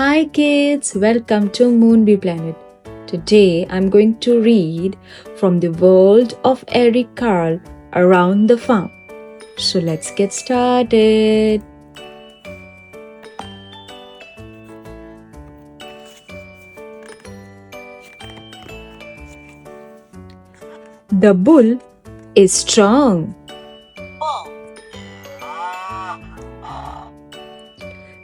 Hi kids, welcome to Moonbee Planet. Today I'm going to read from the World of Eric Carle Around the Farm. So let's get started. The bull is strong.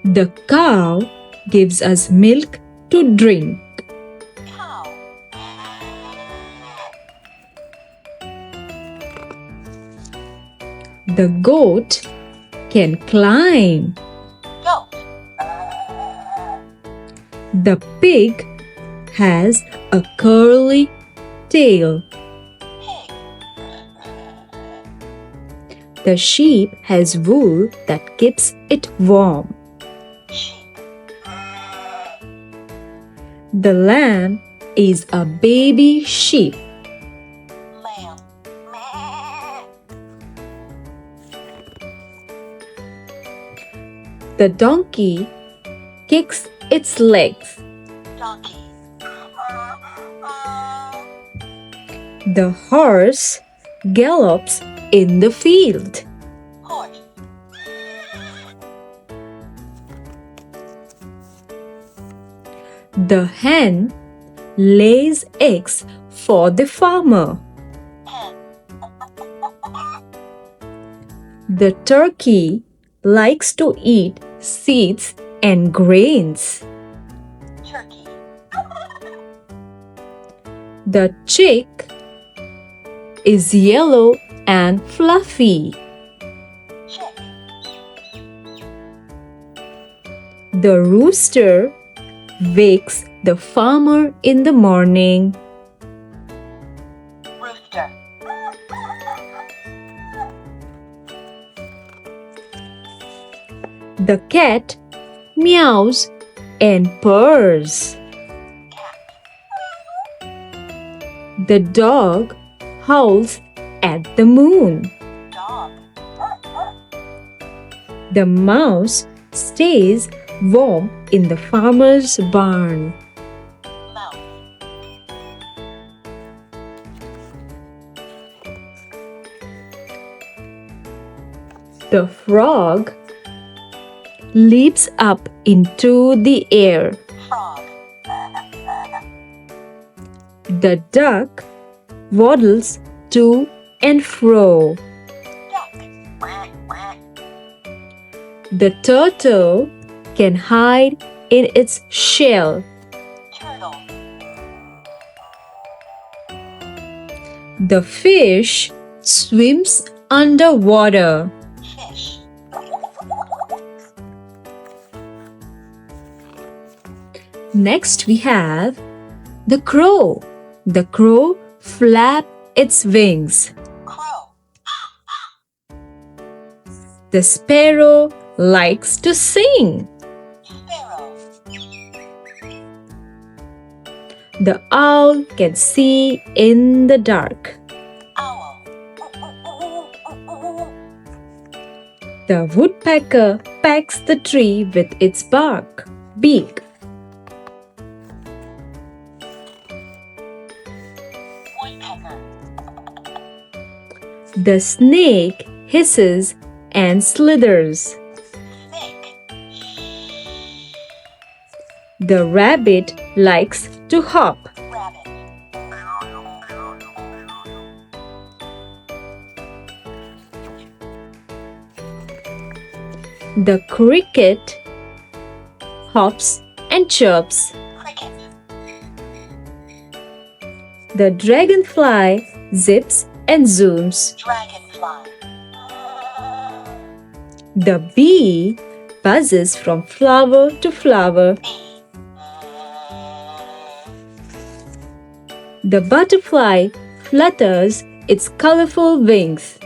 The cow gives us milk to drink. The goat can climb. The pig has a curly tail. The sheep has wool that keeps it warm. The lamb is a baby sheep. The donkey kicks its legs. The horse gallops in the field. The hen lays eggs for the farmer. The turkey likes to eat seeds and grains. The chick is yellow and fluffy. The rooster wakes the farmer in the morning. The cat meows and purrs. The dog howls at the moon. The mouse stays warm in the farmer's barn. The frog leaps up into the air. The duck waddles to and fro. The turtle can hide in its shell. The fish swims underwater. Next we have the crow. The crow flaps its wings. The sparrow likes to sing. The owl can see in the dark. The woodpecker pecks the tree with its beak. The snake hisses and slithers. The rabbit likes to hop. The cricket hops and chirps. The dragonfly zips and zooms. The bee buzzes from flower to flower. The butterfly flutters its colorful wings.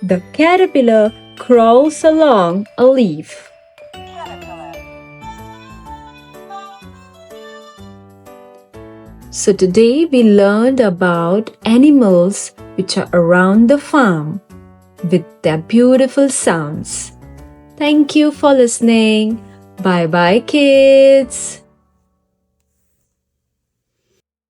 The caterpillar crawls along a leaf. So today we learned about animals which are around the farm with their beautiful sounds. Thank you for listening. Bye bye, kids.